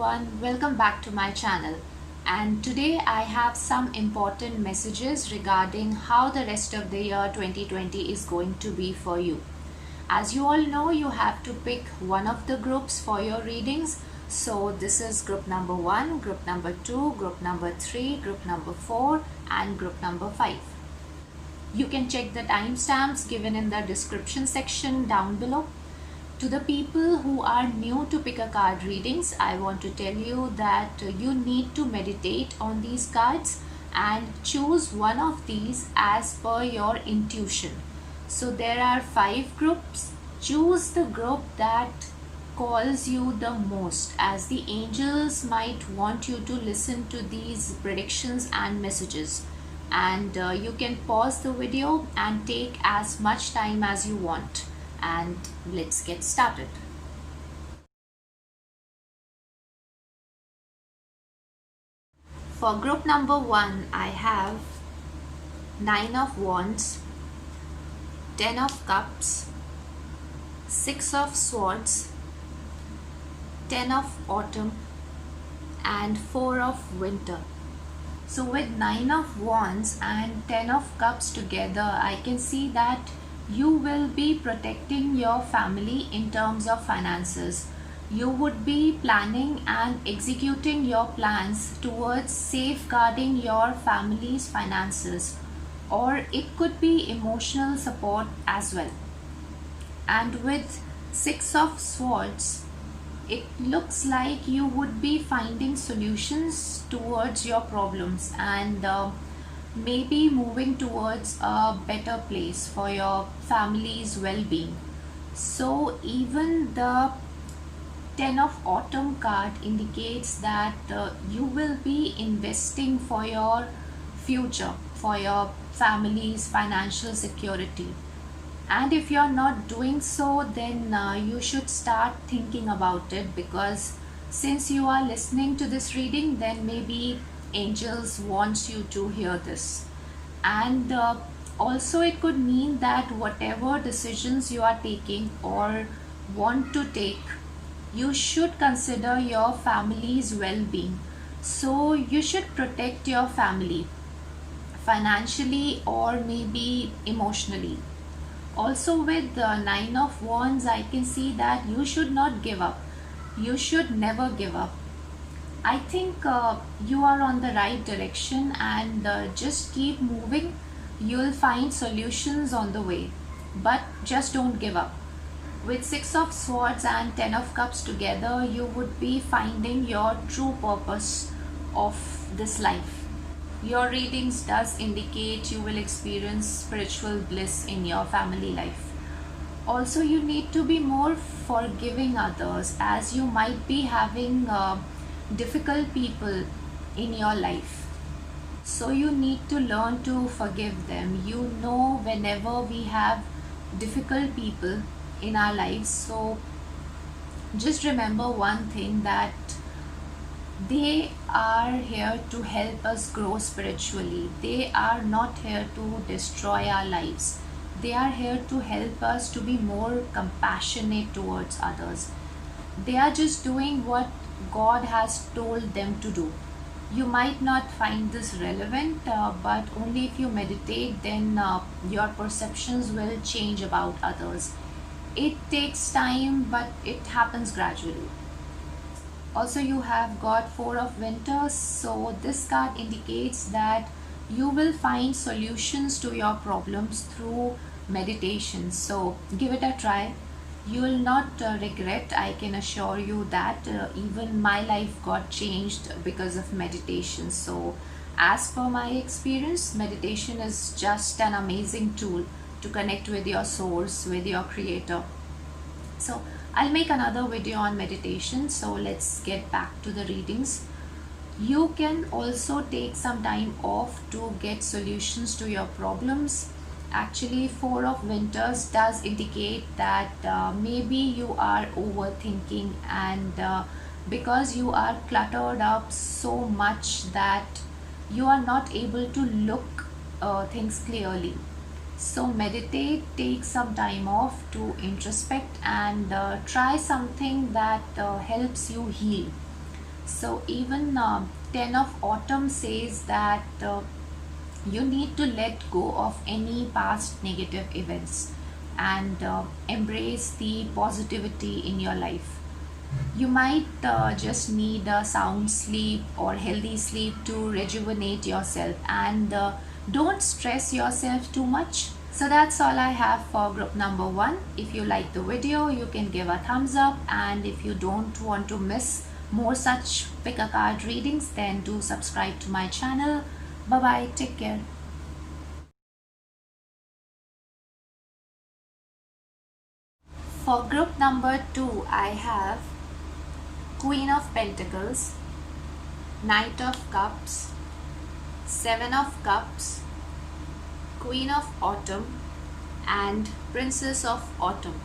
everyone, welcome back to my channel. And today I have some important messages regarding how the rest of the year 2020 is going to be for you. As you all know, you have to pick one of the groups for your readings. So this is group number 1, group number 2, group number 3, group number 4 and group number 5. You can check the timestamps given in the description section down below. To the people who are new to pick a card readings, I want to tell you that you need to meditate on these cards and choose one of these as per your intuition. So there are 5 groups. Choose the group that calls you the most, as the angels might want you to listen to these predictions and messages. And you can pause the video and take as much time as you want. And let's get started. For group number 1, I have 9 of Wands, 10 of Cups, 6 of Swords, 10 of Autumn and 4 of Winter. So with 9 of Wands and 10 of Cups together, I can see that you will be protecting your family in terms of finances. You would be planning and executing your plans towards safeguarding your family's finances, or it could be emotional support as well. And with 6 of Swords, it looks like you would be finding solutions towards your problems and maybe moving towards a better place for your family's well-being. So even the 10 of Autumn card indicates that you will be investing for your future, for your family's financial security. And if you're not doing so, then you should start thinking about it, because since you are listening to this reading, then maybe angels wants you to hear this. And also it could mean that whatever decisions you are taking or want to take, you should consider your family's well-being. So you should protect your family financially or maybe emotionally. Also with the 9 of Wands, I can see that you should not give up. You should never give up. I think you are on the right direction, and just keep moving. You'll find solutions on the way, but just don't give up. With 6 of Swords and 10 of Cups together, you would be finding your true purpose of this life. Your readings does indicate you will experience spiritual bliss in your family life. Also, you need to be more forgiving others, as you might be having difficult people in your life. So you need to learn to forgive them. You know, whenever we have difficult people in our lives, so just remember one thing, that they are here to help us grow spiritually. They are not here to destroy our lives. They are here to help us to be more compassionate towards others. They are just doing what God has told them to do. You might not find this relevant, but only if you meditate, then your perceptions will change about others. It takes time, but it happens gradually. Also, you have got 4 of Winter, so this card indicates that you will find solutions to your problems through meditation. So give it a try. You will not regret, I can assure you that. Even my life got changed because of meditation. So as per my experience, meditation is just an amazing tool to connect with your source, with your creator. So I'll make another video on meditation. So let's get back to the readings. You can also take some time off to get solutions to your problems. Actually, 4 of Winters does indicate that maybe you are overthinking, and because you are cluttered up so much that you are not able to look things clearly. So meditate, take some time off to introspect, and try something that helps you heal. So even 10 of autumn says that you need to let go of any past negative events and embrace the positivity in your life. You might just need a sound sleep or healthy sleep to rejuvenate yourself, and don't stress yourself too much. So that's all I have for group number one. If you like the video, you can give a thumbs up, and if you don't want to miss more such pick a card readings, then do subscribe to my channel. Bye bye, take care. For group number two, I have Queen of Pentacles, Knight of Cups, Seven of Cups, Queen of Autumn, and Princess of Autumn.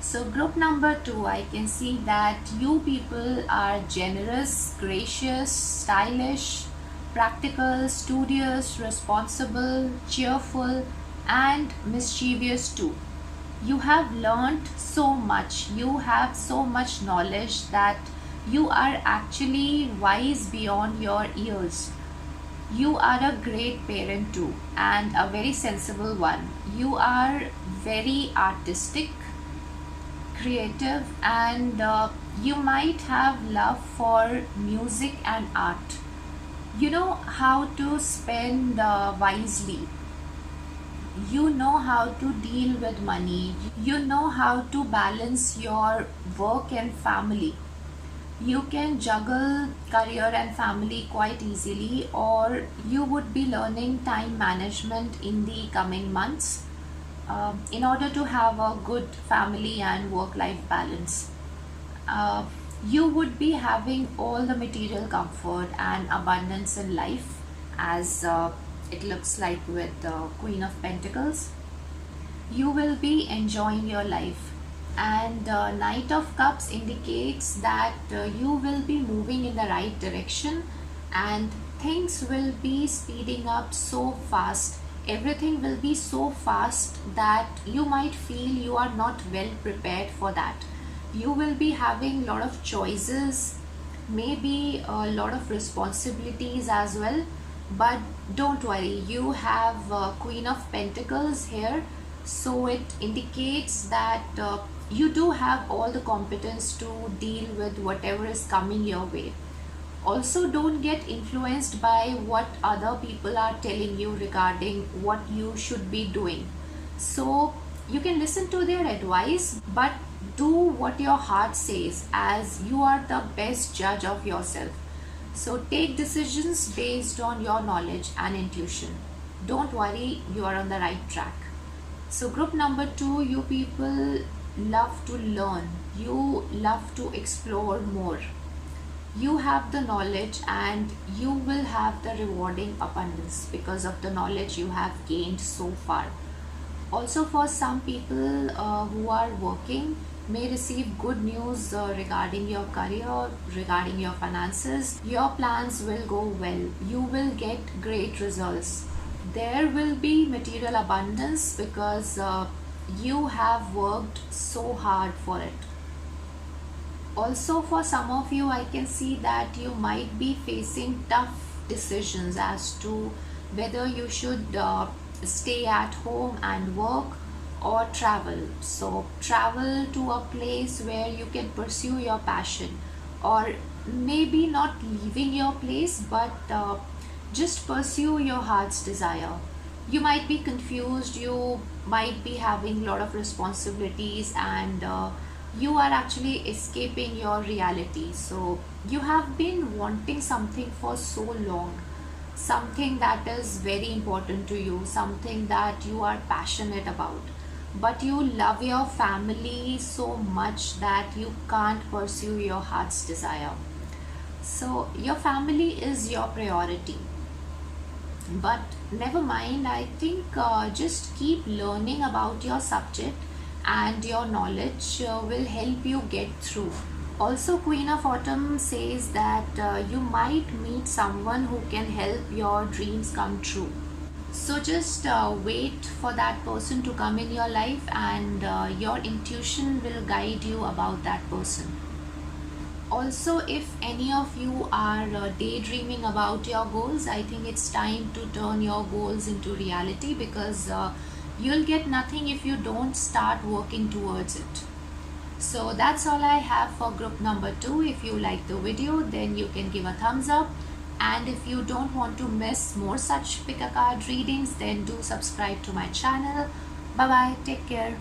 So group number two, I can see that you people are generous, gracious, stylish, practical, studious, responsible, cheerful, and mischievous too. You have learned so much, you have so much knowledge that you are actually wise beyond your years. You are a great parent too, and a very sensible one. You are very artistic, creative, and you might have love for music and art. You know how to spend wisely. You know how to deal with money. You know how to balance your work and family. You can juggle career and family quite easily, or you would be learning time management in the coming months in order to have a good family and work life balance. You would be having all the material comfort and abundance in life, as it looks like with the Queen of Pentacles. You will be enjoying your life, and Knight of Cups indicates that you will be moving in the right direction, and things will be speeding up so fast. Everything will be so fast that you might feel you are not well prepared for that. You will be having a lot of choices, maybe a lot of responsibilities as well, but don't worry, you have Queen of Pentacles here, so it indicates that you do have all the competence to deal with whatever is coming your way. Also, don't get influenced by what other people are telling you regarding what you should be doing. So you can listen to their advice, but do what your heart says, as you are the best judge of yourself. So take decisions based on your knowledge and intuition. Don't worry, you are on the right track. So group number two, you people love to learn. You love to explore more. You have the knowledge, and you will have the rewarding abundance because of the knowledge you have gained so far. Also, for some people who are working, may receive good news regarding your career, regarding your finances. Your plans will go well. You will get great results. There will be material abundance because you have worked so hard for it. Also, for some of you, I can see that you might be facing tough decisions as to whether you should stay at home and work or travel. So travel to a place where you can pursue your passion, or maybe not leaving your place, but just pursue your heart's desire. You might be confused, you might be having a lot of responsibilities, and you are actually escaping your reality. So you have been wanting something for so long, something that is very important to you, something that you are passionate about, but you love your family so much that you can't pursue your heart's desire. So your family is your priority, but never mind. I think just keep learning about your subject, and your knowledge will help you get through. Also, Queen of Autumn says that you might meet someone who can help your dreams come true. So just wait for that person to come in your life, and your intuition will guide you about that person. Also, if any of you are daydreaming about your goals, I think it's time to turn your goals into reality, because you'll get nothing if you don't start working towards it. So that's all I have for group number 2. If you like the video, then you can give a thumbs up. And if you don't want to miss more such pick a card readings, then do subscribe to my channel. Bye bye. Take care.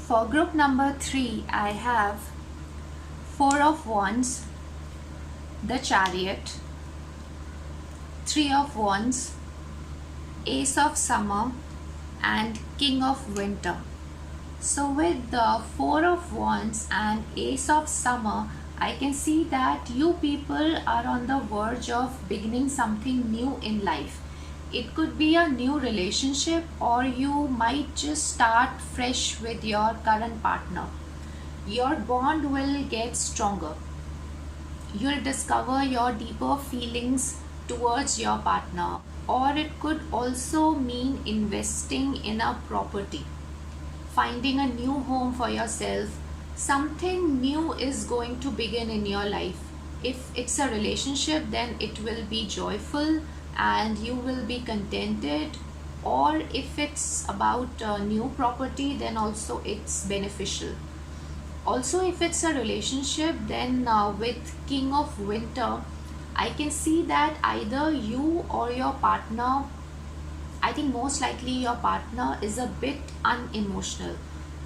For group number 3, I have Four of Wands, the Chariot, Three of Wands, Ace of Summer, and King of Winter. So with the Four of Wands and Ace of Summer, I can see that you people are on the verge of beginning something new in life. It could be a new relationship, or you might just start fresh with your current partner. Your bond will get stronger. You'll discover your deeper feelings towards your partner, or it could also mean investing in a property, finding a new home for yourself. Something new is going to begin in your life. If it's a relationship, then it will be joyful and you will be contented, or if it's about a new property, then also it's beneficial. Also, if it's a relationship, then with King of Winter, I can see that either you or your partner, I think most likely your partner, is a bit unemotional.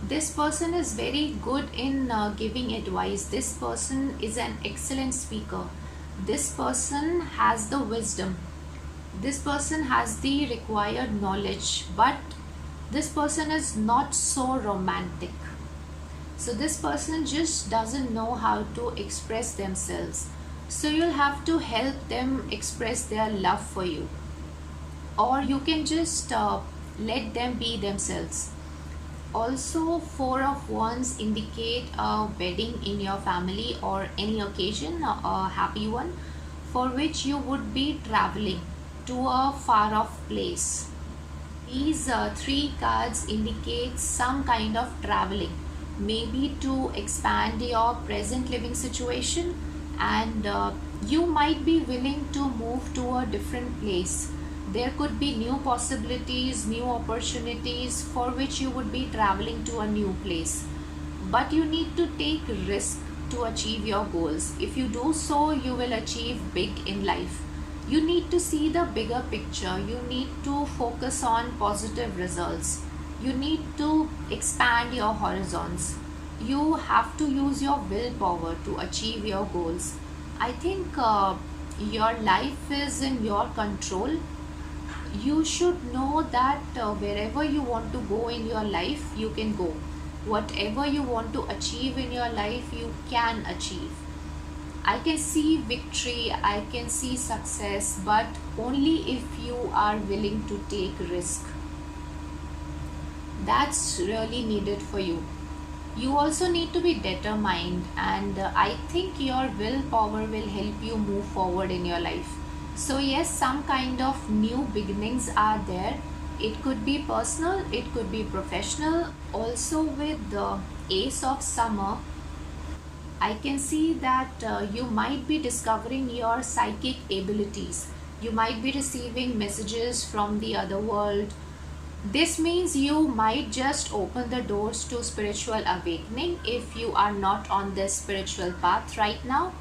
This person is very good in giving advice. This person is an excellent speaker. This person has the wisdom. This person has the required knowledge, but this person is not so romantic. So this person just doesn't know how to express themselves. So you'll have to help them express their love for you, or you can just let them be themselves. Also, Four of Wands indicate a wedding in your family or any occasion, a happy one, for which you would be traveling to a far off place. These 3 cards indicate some kind of traveling, maybe to expand your present living situation, and you might be willing to move to a different place. There could be new possibilities, new opportunities for which you would be traveling to a new place. But you need to take risk to achieve your goals. If you do so, you will achieve big in life. You need to see the bigger picture. You need to focus on positive results. You need to expand your horizons. You have to use your willpower to achieve your goals. I think your life is in your control. You should know that wherever you want to go in your life, you can go. Whatever you want to achieve in your life, you can achieve. I can see victory, I can see success, but only if you are willing to take risk. That's really needed for you. You also need to be determined, and I think your willpower will help you move forward in your life. So yes, some kind of new beginnings are there. It could be personal, it could be professional. Also, with the Ace of Summer, I can see that you might be discovering your psychic abilities. You might be receiving messages from the other world. This means you might just open the doors to spiritual awakening. If you are not on this spiritual path right now,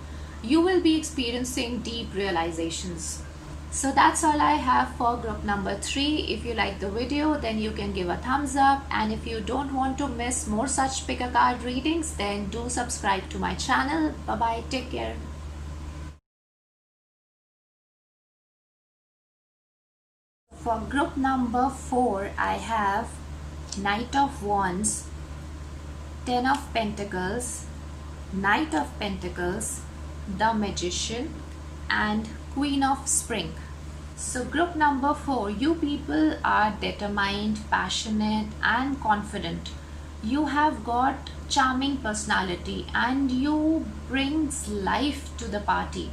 you will be experiencing deep realizations. So that's all I have for group number 3. If you like the video, then you can give a thumbs up, and if you don't want to miss more such pick a card readings, then do subscribe to my channel. Bye bye, take care. For group number 4, I have Knight of Wands, Ten of Pentacles, Knight of Pentacles, the Magician, and Queen of Spring. So group number 4, you people are determined, passionate, and confident. You have got charming personality and you brings life to the party.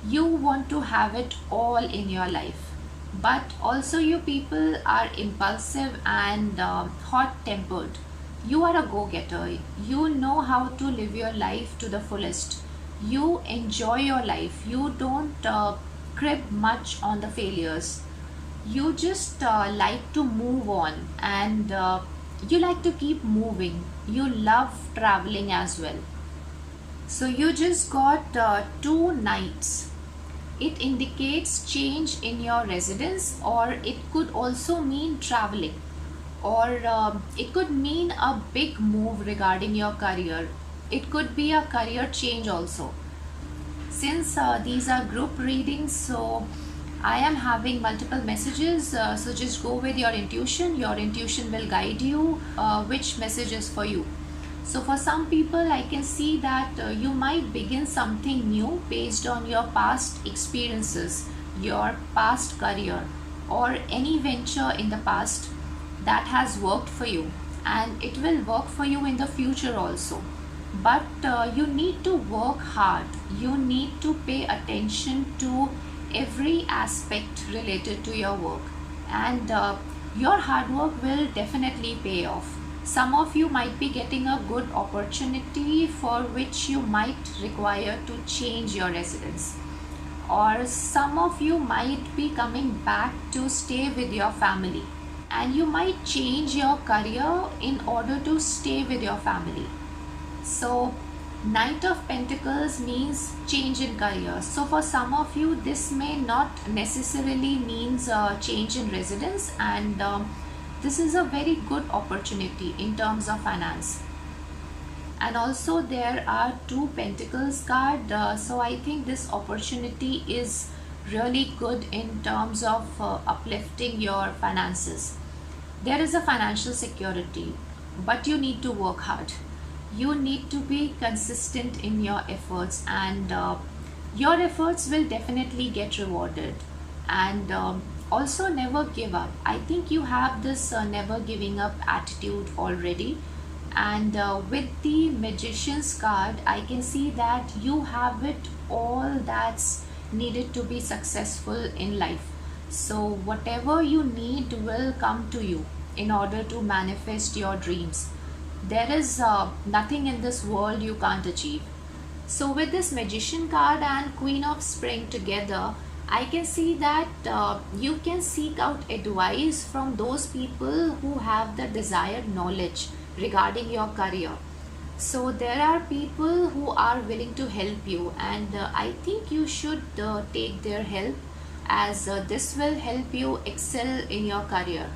You want to have it all in your life. But also, you people are impulsive and hot tempered. You are a go getter. You know how to live your life to the fullest. You enjoy your life. You don't crib much on the failures. You just like to move on, and you like to keep moving. You love traveling as well. So you just got two nights. It indicates change in your residence, or it could also mean traveling, or it could mean a big move regarding your career. It could be a career change also. Since these are group readings, so I am having multiple messages, so just go with your intuition. Your intuition will guide you which message is for you. So for some people, I can see that you might begin something new based on your past experiences, your past career, or any venture in the past that has worked for you, and it will work for you in the future also. But you need to work hard. You need to pay attention to every aspect related to your work, and your hard work will definitely pay off. Some of you might be getting a good opportunity for which you might require to change your residence, or some of you might be coming back to stay with your family, and you might change your career in order to stay with your family. So Knight of Pentacles means change in career. So for some of you, this may not necessarily means change in residence, and this is a very good opportunity in terms of finance. And also there are two Pentacles card, so I think this opportunity is really good in terms of uplifting your finances. There is a financial security, but you need to work hard. You need to be consistent in your efforts, and your efforts will definitely get rewarded. And also, never give up. I think you have this never giving up attitude already. And with the Magician's card, I can see that you have it all that's needed to be successful in life. So whatever you need will come to you in order to manifest your dreams. There is nothing in this world you can't achieve. So with this Magician card and Queen of Spring together, I can see that you can seek out advice from those people who have the desired knowledge regarding your career. So there are people who are willing to help you, and I think you should take their help, as this will help you excel in your career.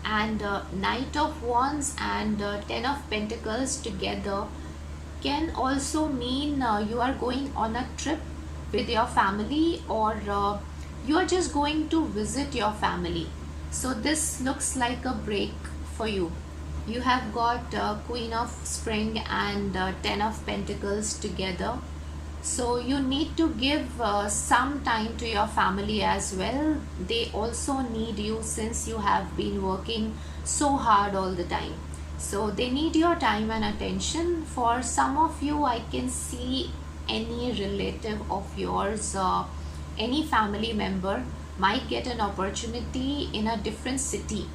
And Knight of Wands and Ten of Pentacles together can also mean you are going on a trip with your family, or you are just going to visit your family. So this looks like a break for you. You have got Queen of Spring and Ten of Pentacles together. So you need to give some time to your family as well. They also need you, since you have been working so hard all the time. So they need your time and attention. For some of you, I can see any relative of yours, any family member might get an opportunity in a different city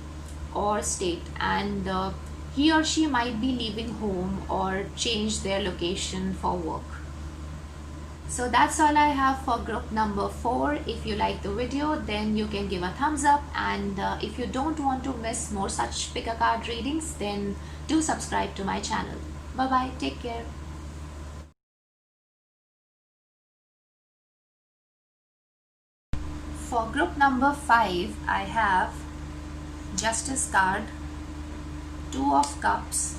or state, and he or she might be leaving home or change their location for work. So that's all I have for group number 4. If you like the video, then you can give a thumbs up, and if you don't want to miss more such pick a card readings, then do subscribe to my channel. Bye bye, take care. For group number 5, I have Justice card, Two of Cups,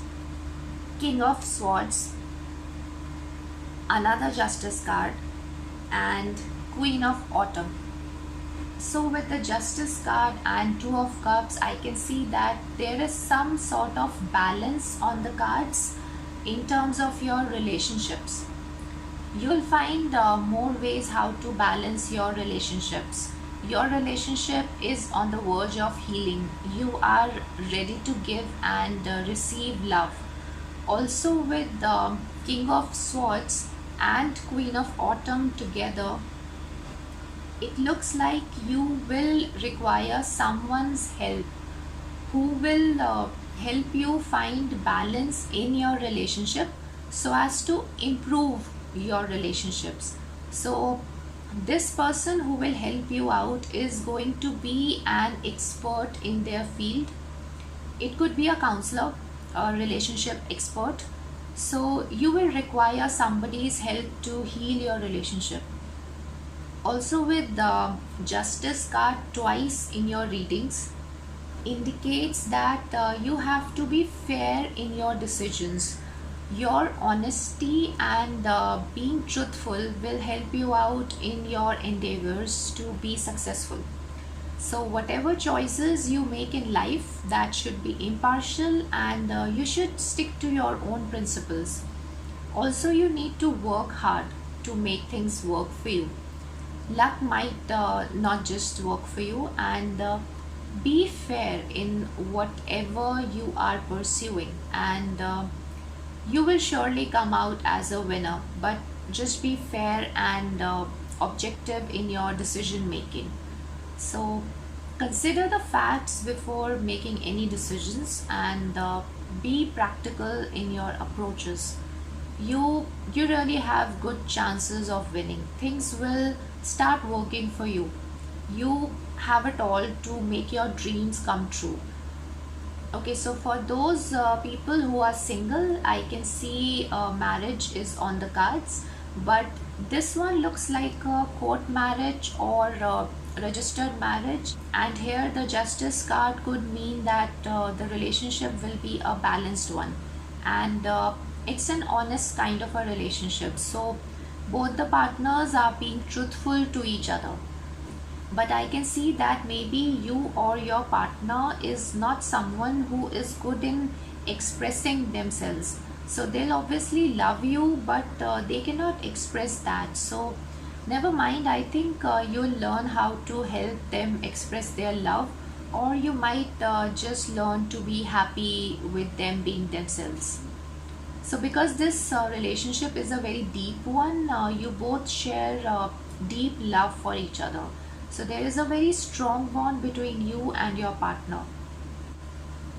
King of Swords, another Justice card, and Queen of Autumn. So with the Justice card and Two of Cups, I can see that there is some sort of balance on the cards in terms of your relationships. You will find more ways how to balance your relationships. Your relationship is on the verge of healing. You are ready to give and receive love. Also with the King of Swords and Queen of Autumn together, it looks like you will require someone's help who will help you find balance in your relationship so as to improve your relationships. So this person who will help you out is going to be an expert in their field. It could be a counselor, a relationship expert. So you will require somebody's help to heal your relationship. Also, with the justice card twice in your readings indicates that you have to be fair in your decisions. Your honesty and being truthful will help you out in your endeavors to be successful. So whatever choices you make in life, that should be impartial, and you should stick to your own principles. Also, you need to work hard to make things work for you. Luck might not just work for you, and be fair in whatever you are pursuing, and you will surely come out as a winner. But just be fair and objective in your decision making. So consider the facts before making any decisions, and be practical in your approaches. You really have good chances of winning. Things will start working for you. You have it all to make your dreams come true. Okay, so for those people who are single, I can see marriage is on the cards, but this one looks like a court marriage or registered marriage. And here the justice card could mean that the relationship will be a balanced one, and it's an honest kind of a relationship. So both the partners are being truthful to each other. But I can see that maybe you or your partner is not someone who is good in expressing themselves. So they'll obviously love you, but they cannot express that. So never mind, I think you'll learn how to help them express their love, or you might just learn to be happy with them being themselves. So because this relationship is a very deep one, you both share deep love for each other. So there is a very strong bond between you and your partner.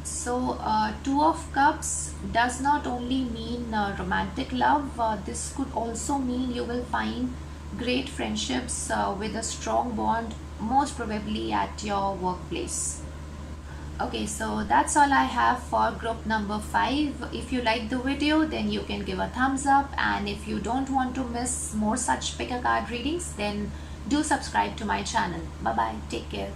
So Two of Cups does not only mean romantic love. This could also mean you will find great friendships with a strong bond, most probably at your workplace. Okay, so that's all I have for group number 5. If you like the video, then you can give a thumbs up, and if you don't want to miss more such pick a card readings, then do subscribe to my channel. Bye bye, take care.